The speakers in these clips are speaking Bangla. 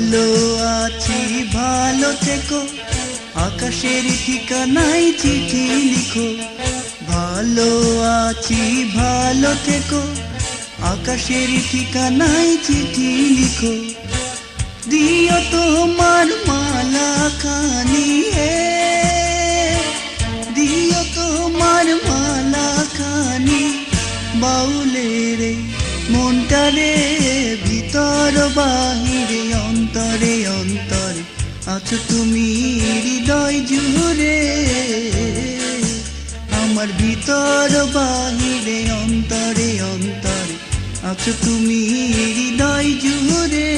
ভালো আছি ভালো থেকো, আকাশের ঠিকানায় চিঠি লিখো। ভালো আছি ভালো থেকো, আকাশের ঠিকানায় চিঠি লিখো। দিও তোমার মালা খানি হে, দিও তোমার মালা খানি। বাউলের মনটারে ভিতর বাহিরে অন্তরে অন্তরে আছো তুমি হৃদয় জুড়ে। আমার ভিতর বাহিরে অন্তরে অন্তরে আছো তুমি হৃদয় জুড়ে।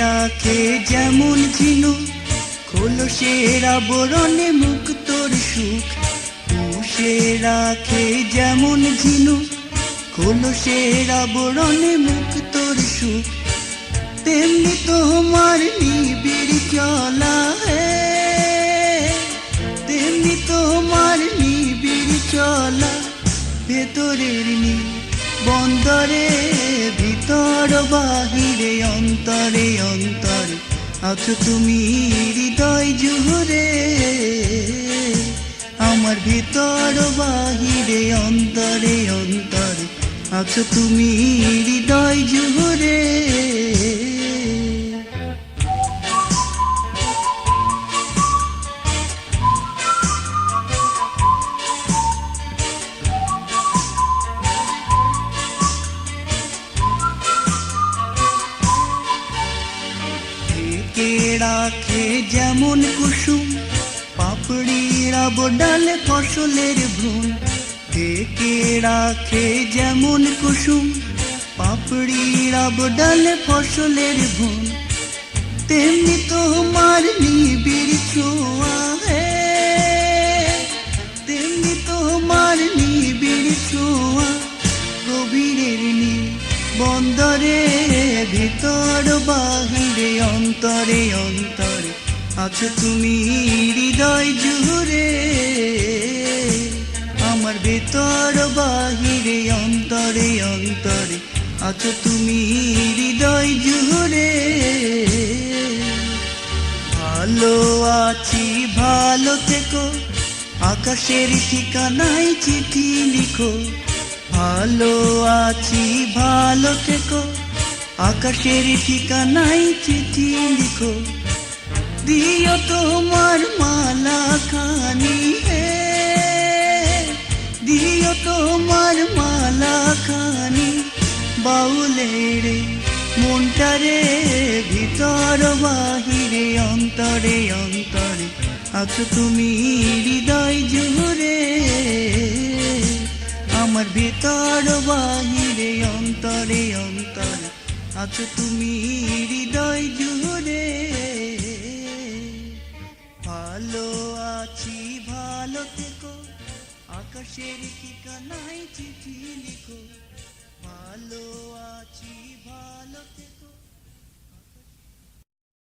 রাখে যেমন ঝিনুক, খোলসের আবরণে মুখ তোর সুখ। পুষে রাখে যেমন ঝিনুক, খোলসের আবরণে মুখ তোর সুখ। তেমনি তোমার নিবিড় চলা হে, তেমনি তোমার নিবিড় চলা। ভেতরের নীল বন্দরে ভিতর বাহিরে অন্তরে অন্তরে আছো তুমি হৃদয় জুড়ে। আমার ভিতর বাহিরে অন্তরে অন্তরে আছো তুমি হৃদয় জুড়ে। রাখে যেমন কুসুম, পাপড়ির আবডালে ফসলের ভ্রূণ। ঢেকে রাখে যেমন কুসুম, পাপড়ির আবডালে ফসলের ভ্রূণ। তেমনি তোমার নিবিড় ছোঁয়া হে, তেমনি তোমার নিবিড় ছোঁয়া। গভীরের নীল বন্দরে ভিতর বাহিরে অন্তরে অন্তরে আছো তুমি হৃদয় জুড়ে। আমার ভিতর বাহিরে অন্তরে অন্তরে আছো তুমি হৃদয় জুড়ে। ভালো আছি ভালো থেকো, আকাশের ঠিকানায় চিঠি লিখো। ভালো আছি ভালো থেকো, আকাশের ঠিকানায় চিঠি লিখো। দিও তোমার মালা খানি হে, দিও তোমার মালা খানি। বাউলের মনটারে ভিতর বাহিরে অন্তরে অন্তরে আছো তুমি হৃদয় জুড়ে। আমার ভিতর বাহিরে অন্তরে অন্তরে আছো তুমি হৃদয় জুড়ে। ভালো আছি ভালো থেকো, আকাশের ঠিকানায় চিঠি